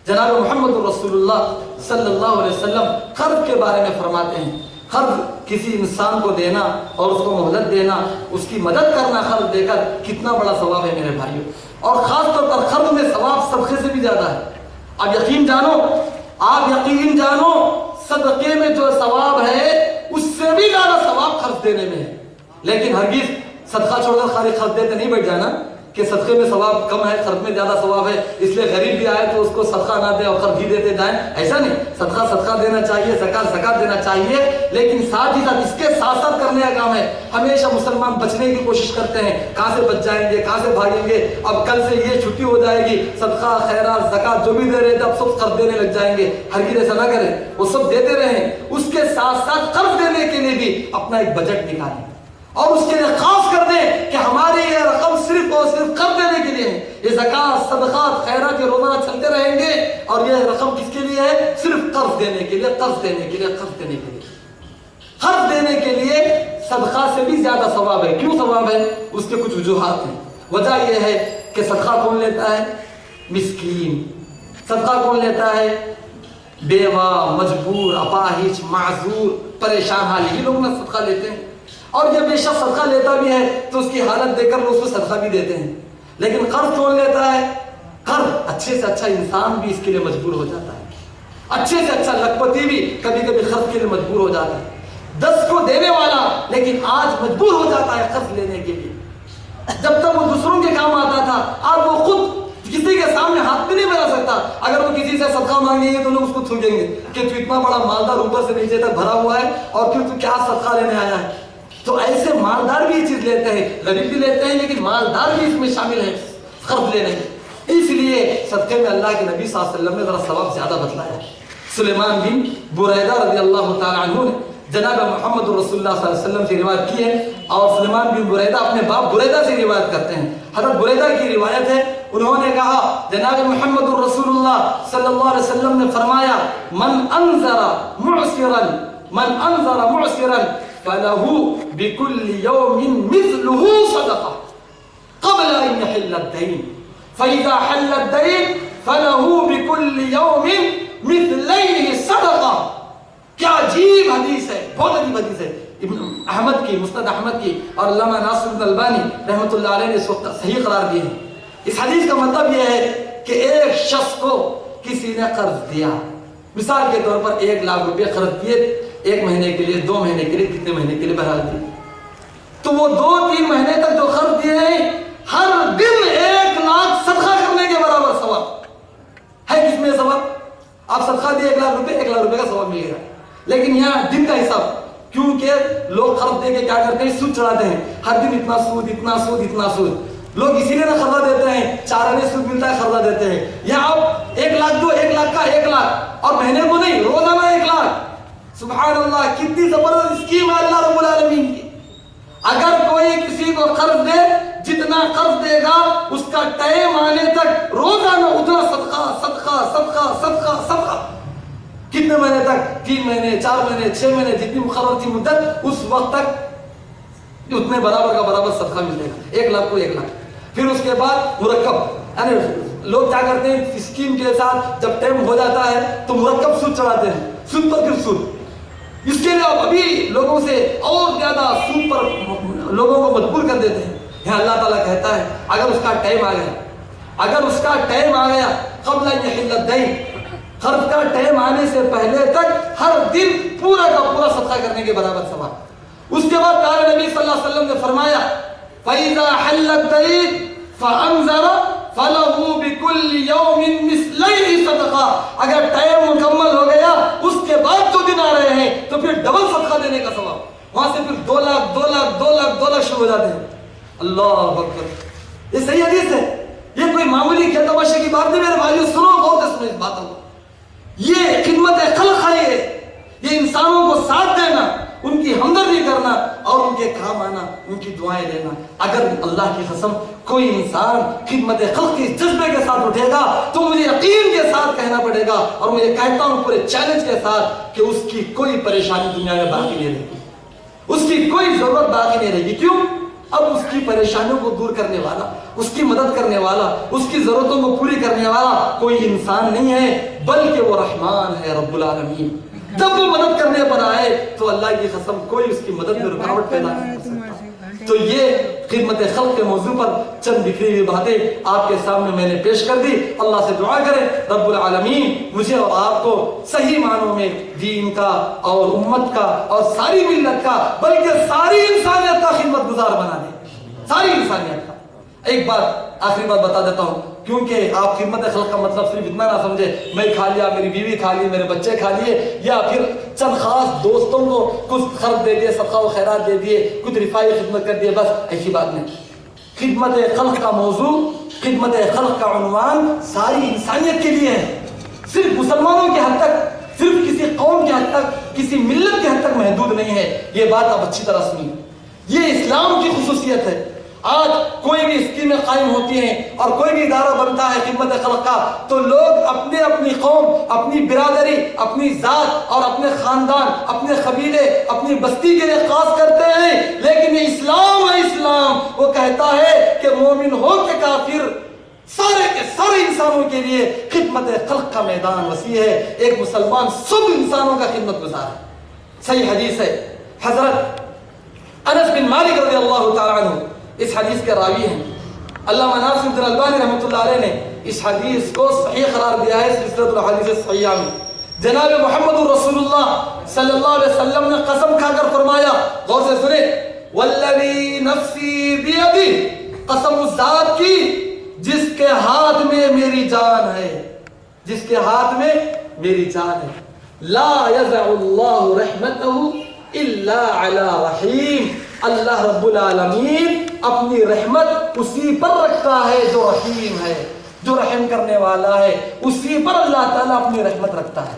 Speaker 2: جناب محمد رسول اللہ صلی اللہ علیہ وسلم قرض کے بارے میں فرماتے ہیں، قرض کسی انسان کو دینا اور اس کو مہلت دینا، اس کی مدد کرنا قرض دے کر کتنا بڑا ثواب ہے میرے بھائیوں، اور خاص طور پر قرض میں ثواب صدقے سے بھی زیادہ ہے۔ آپ یقین جانو صدقے میں جو ثواب ہے اس سے بھی زیادہ ثواب قرض دینے میں ہے۔ لیکن ہرگز صدقہ چھوڑ کر خالی قرض دیتے نہیں بیٹھ جانا کہ صدقے میں ثواب کم ہے، قرض میں زیادہ ثواب ہے، اس لیے غریب بھی آئے تو اس کو صدقہ نہ دے اور قرض ہی دیتے جائیں، ایسا نہیں۔ صدقہ دینا چاہیے، زکات دینا چاہیے، لیکن ساتھ ہی ساتھ اس کے ساتھ کرنے کا کام ہے۔ ہمیشہ مسلمان بچنے کی کوشش کرتے ہیں، کہاں سے بچ جائیں گے، کہاں سے بھاگیں گے، اب کل سے یہ چھٹی ہو جائے گی، صدقہ خیرات زکات جو بھی دے رہے تھے اب سب قرض دینے لگ جائیں گے۔ ہرگز ایسا نہ کریں، وہ سب دیتے رہیں، اس کے ساتھ ساتھ قرض دینے کے لیے بھی اپنا ایک بجٹ نکالیں اور اس کے لیے خاص کر دیں کہ ہماری یہ رقم صرف اور صرف قرض دینے کے لیے ہے۔ یہ زکات صدقات خیرات یہ روزانہ چلتے رہیں گے، اور یہ رقم کس کے لیے ہے؟ صرف قرض دینے کے لیے، قرض دینے کے لیے، قرض دینے کے لیے۔ قرض دینے کے لیے صدقہ سے بھی زیادہ ثواب ہے۔ کیوں ثواب ہے؟ اس کے کچھ وجوہات ہیں۔ وجہ یہ ہے کہ صدقہ کون لیتا ہے؟ مسکین۔ صدقہ کون لیتا ہے؟ بیوہ، مجبور، اپاہج، معذور، پریشان حال، یہ لوگ نہ صدقہ لیتے ہیں۔ اور جب بے شک صدقہ لیتا بھی ہے تو اس کی حالت دیکھ کر لوگ اس کو صدقہ بھی دیتے ہیں۔ لیکن قرض کون لیتا ہے؟ قرض اچھے سے اچھا انسان بھی اس کے لیے مجبور ہو جاتا ہے، اچھے سے اچھا لکھپتی بھی کبھی کبھی قرض کے لیے مجبور ہو جاتا ہے۔ 10 کو دینے والا لیکن آج مجبور ہو جاتا ہے قرض لینے کے لیے۔ جب تک وہ دوسروں کے کام آتا تھا، آج وہ خود کسی کے سامنے ہاتھ بھی نہیں بنا سکتا۔ اگر وہ کسی سے صدقہ مانگیں گے تو لوگ اس کو تھوکیں گے کہ تو اتنا بڑا مالدار اوپر سے نیچے تک بھرا ہوا ہے اور پھر تو کیا صدقہ لینے آیا ہے۔ تو ایسے مالدار بھی یہ چیز لیتے ہیں، غریب بھی لیتے ہیں، لیکن مالدار بھی اس میں شامل ہیں قرض لینے میں۔ اس لیے صدقے میں اللہ کے نبی صلی اللہ علیہ وسلم نے ذرا ثواب زیادہ بتلایا ہے۔ سلیمان بن بریدہ رضی اللہ تعالی عنہ نے جناب محمد رسول اللہ صلی اللہ علیہ وسلم سے روایت کی ہے، اور سلیمان بن بریدہ اپنے باپ بریدہ سے روایت کرتے ہیں۔ حضرت بریدہ کی روایت ہے، انہوں نے کہا جناب محمد رسول اللہ صلی اللہ علیہ وسلم نے فرمایا من انذر معسرا فَلَهُ بِكُلِّ يَوْمٍ مِثْلُهُ صَدَقَةٌ قَبْلَ أَن يَحِلَّ الدَّيْنُ فَإِذَا حَلَّ الدَّيْنُ فَلَهُ بِكُلِّ يَوْمٍ مِثْلَيْهِ صَدَقَةٌ۔ کیا عجیب حدیث ہے، بہت عجیب حدیث ہے، ابن احمد کی، مسند احمد کی، اور علامہ ناصر الدین البانی رحمۃ اللہ علیہ نے اس کو صحیح قرار دیے ہیں۔ اس حدیث کا مطلب یہ ہے کہ ایک شخص کو کسی نے قرض دیا، مثال کے طور پر 1 لاکھ روپے قرض دیے، 1 مہینے کے لیے، 2 مہینے کے لیے، کتنے مہینے کے لیے بہرحال دی، تو وہ 2-3 مہینے تک جو قرض دیے ہیں ہر دن 1 لاکھ صدقہ کرنے کے برابر ثواب ہے۔ کس میں ثواب؟ آپ صدقہ دیے 1 لاکھ روپے، 1 لاکھ روپے کا ثواب ملے گا، لیکن یہاں دن کا حساب، کیونکہ لوگ قرض دے کے کیا کرتے ہیں؟ سود چڑھاتے ہیں، ہر دن اتنا سود، اتنا سود، اتنا سود۔ لوگ اسی لیے نہ قرضہ دیتے ہیں، 4 آنے سود ملتا ہے قرضہ دیتے ہیں۔ یہاں آپ 1 لاکھ دو، 1 لاکھ کا 1 لاکھ، اور مہینے کو نہیں، روزانہ 1 لاکھ۔ سبحان اللہ، کتنی زبردست اسکیم ہے اللہ رب العالمین کی۔ اگر کوئی کسی کو قرض دے، جتنا قرض دے گا اس کا ٹائم آنے تک روزانہ اتنا صدقہ صدقہ صدقہ صدقہ صدقہ، کتنے مہینے تک؟ 3 مہینے، 4 مہینے، 6 مہینے، جتنی مقرر تھی مدت، اس وقت تک اتنے برابر کا برابر صدقہ ملے گا، 1 لاکھ کو 1 لاکھ۔ پھر اس کے بعد مرکب، یعنی لوگ کیا کرتے ہیں اسکیم کے ساتھ جب ٹائم ہو جاتا ہے تو مرکب سود چڑھاتے ہیں، سود پر پھر سود۔ اس کے لیے آپ ابھی لوگوں سے اور زیادہ سود پر لوگوں کو مجبور کر دیتے ہیں۔ یہاں اللہ تعالیٰ کہتا ہے اگر اس کا ٹائم آ گیا، اگر اس کا ٹائم آ گیا قبل ان یحل الدین، قرض کا ٹائم آنے سے پہلے تک ہر دن پورا کا پورا صدقہ کرنے کے برابر ثواب۔ اس کے بعد پیارے نبی صلی اللہ علیہ وسلم نے فرمایا فَإِذَا حَلَّ الدَّيْنُ فَأَنذَرَ فَلَهُ بِكُلِّ يَوْمٍ مِثْلَيْهِ صَدَقَةٌ۔ اگر ٹائم مکمل ہو گیا اس کے بعد جو دن آ رہے ہیں تو پھر ڈبل صدقہ دینے کا ثواب، وہاں سے پھر 2 لاکھ 2 لاکھ 2 لاکھ 2 لاکھ شروع ہو جاتے ہیں۔ اللہ اکبر، یہ صحیح حدیث ہے، یہ کوئی معمولی کھیل تماشے کی بات نہیں میرے بھائیو، سنو غور سے سنو اس باتوں کو۔ یہ خدمت خلق ہے، یہ انسانوں کو ساتھ دینا، ان کی ہمدردی کرنا اور ان کے کام آنا، ان کی دعائیں لینا۔ اگر اللہ کی قسم کوئی انسان خدمت خلق کے جذبے کے ساتھ اٹھے گا تو مجھے یقین کے ساتھ کہنا پڑے گا اور مجھے کہتا ہوں پورے چیلنج کے ساتھ کہ اس کی کوئی پریشانی دنیا میں باقی نہیں رہے گی، اس کی کوئی ضرورت باقی نہیں رہے گی۔ کیوں؟ اب اس کی پریشانیوں کو دور کرنے والا، اس کی مدد کرنے والا، اس کی ضرورتوں کو پوری کرنے والا کوئی انسان نہیں ہے بلکہ وہ رحمان ہے رب العالمین۔ جب وہ مدد کرنے پر آئے تو اللہ کی قسم کوئی اس کی مدد میں رکاوٹ پیدا نہیں کر سکتا۔ تو یہ خدمت خلق کے موضوع پر چند بکھری ہوئی باتیں آپ کے سامنے میں نے پیش کر دی۔ اللہ سے دعا کریں رب العالمین مجھے اور آپ کو صحیح معنوں میں دین کا اور امت کا اور ساری ملت کا بلکہ ساری انسانیت کا خدمت گزار بنا دے، ساری انسانیت کا۔ ایک بات آخری بات بتا دیتا ہوں کیونکہ آپ خدمت خلق کا مطلب صرف اتنا نہ سمجھے میں کھا لیا، میری بیوی کھا لی، میرے بچے کھا لیے، یا پھر چند خاص دوستوں کو کچھ خرچ دے دیے، صدقہ و خیرات دے دیے، کچھ رفاعی خدمت کر دیے، بس ایسی بات نہیں۔ خدمت خلق کا موضوع، خدمت خلق کا عنوان ساری انسانیت کے لیے ہے، صرف مسلمانوں کے حد تک، صرف کسی قوم کے حد تک، کسی ملت کے حد تک محدود نہیں ہے۔ یہ بات آپ اچھی طرح سنیے، یہ اسلام کی خصوصیت ہے۔ آج کوئی بھی اسکیمیں قائم ہوتی ہیں اور کوئی بھی ادارہ بنتا ہے خدمت خلق کا تو لوگ اپنے اپنی قوم، اپنی برادری، اپنی ذات اور اپنے خاندان، اپنے قبیلے، اپنی بستی کے لیے خاص کرتے ہیں، لیکن یہ اسلام ہے۔ اسلام وہ کہتا ہے کہ مومن ہو کہ کافر سارے کے سارے انسانوں کے لیے خدمت خلق کا میدان وسیع ہے۔ ایک مسلمان سب انسانوں کا خدمت گزار ہے۔ صحیح حدیث ہے، حضرت انس بن مالک رضی اللہ تعالیٰ عنہ اس حدیث کے راوی ہیں۔ علامہ ناصر الدین البانی رحمۃ اللہ علیہ نے اس حدیث کو صحیح قرار دیا ہے سلسلۃ الاحادیث الصحیحہ میں۔ جناب محمد رسول اللہ صلی اللہ علیہ وسلم نے قسم کھا کر فرمایا، غور سے سنیں، والذی نفسی بیدی، قسم اس ذات کی جس کے ہاتھ میں میری جان ہے، جس کے ہاتھ میں میری جان ہے، لا یضع اللہ رحمتہ الا علی رحیم، اللہ رب العالمین اپنی رحمت اسی پر رکھتا ہے جو رحیم ہے، جو رحم کرنے والا ہے، اسی پر اللہ تعالیٰ اپنی رحمت رکھتا ہے۔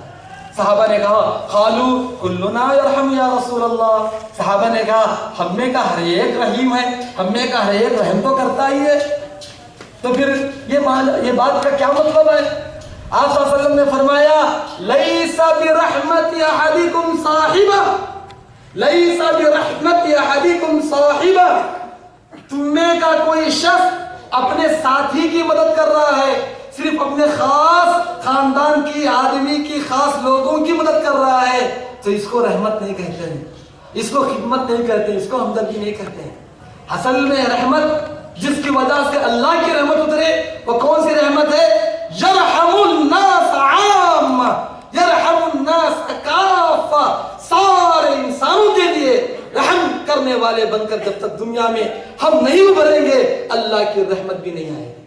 Speaker 2: صحابہ نے کہا قالوا کلنا یرحم یا رسول اللہ، صحابہ نے کہا ہم میں کا ہر ایک رحیم ہے، ہم میں کا ہر ایک رحم تو کرتا ہی ہے، تو پھر یہ بات کا کیا مطلب ہے؟ آپ صلی اللہ علیہ وسلم نے فرمایا لیس برحمت احدکم صاحبہ، لیس برحمت احدکم صاحبہ، تم میں کا کوئی شخص اپنے ساتھی کی مدد کر رہا ہے، صرف اپنے خاص خاندان کی، آدمی کی، خاص لوگوں کی مدد کر رہا ہے تو اس کو رحمت نہیں کہتے ہیں، اس کو خدمت نہیں کہتے، اس کو ہمدردی نہیں کہتے ہیں۔ اصل میں رحمت جس کی وجہ سے اللہ کی رحمت اترے وہ کون سی رحمت ہے؟ یرحم الناس عام، یرحم الناس کافہ، سارے انسانوں کے لیے رحم کرنے والے بن کر جب تک دنیا میں ہم نہیں ابھریں گے اللہ کی رحمت بھی نہیں آئے گی۔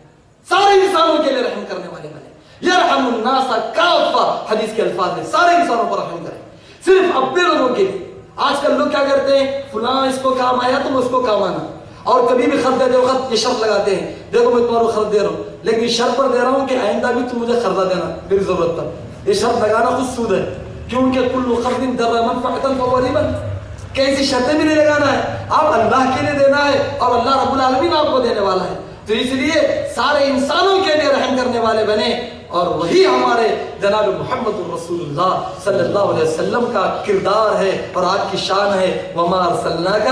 Speaker 2: سارے انسانوں کے لیے رحم کرنے والے بنے، یرحم الناس کافہ، حدیث کے الفاظ ہیں، سارے انسانوں پر رحم کریں، صرف اپنے لوگوں کے لیے۔ آج کل لوگ کیا کرتے ہیں، فلاں اس کو کام آیا تو اس کو کام آنا، اور کبھی بھی خرچ دیتے وقت یہ شرط لگاتے ہیں، دیکھو میں تمہارا خرچ دے رہا ہوں لیکن شرط پر دے رہا ہوں کہ آئندہ بھی تم مجھے قرضہ دینا میری ضرورت پر۔ یہ شرط لگانا خود سود ہے، کیونکہ کل قرض در منفعۃ فهو ربا، کیسی شرطیں بھی نہیں لگانا ہے، آپ اللہ کے لیے دینا ہے اور اللہ رب العالمین آپ کو دینے والا ہے۔ تو اس لیے سارے انسانوں کے لیے رحم کرنے والے بنے، اور وہی ہمارے جناب محمد رسول اللہ صلی اللہ علیہ وسلم کا کردار ہے اور آپ کی شان ہے، وما ارسلناک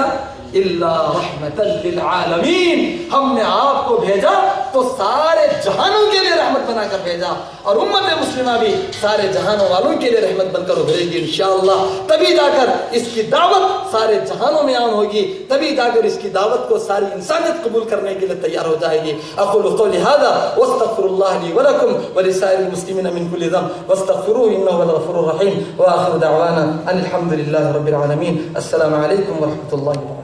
Speaker 2: الا رحمتا للعالمین، ہم نے آپ کو بھیجا تو سارے جہانوں کے لیے رحمت بنا کر بھیجا، اور امت مسلمہ بھی سارے جہانوں والوں کے لیے رحمت بن کر ابھرے گی انشاءاللہ۔ تبھی جا کر اس کی دعوت سارے جہانوں میں عام ہوگی، تبھی جا کر اس کی دعوت کو ساری انسانیت قبول کرنے کے لیے تیار ہو جائے گی۔ اقول قولی ھذا واستغفر اللہ لی ولکم ولسائر المسلمین من کل ذنب واستغفروه انه هو الغفور الرحیم، واخر دعوانا ان الحمد للہ رب العالمین۔ السلام علیکم ورحمۃ اللہ وبرکاتہ۔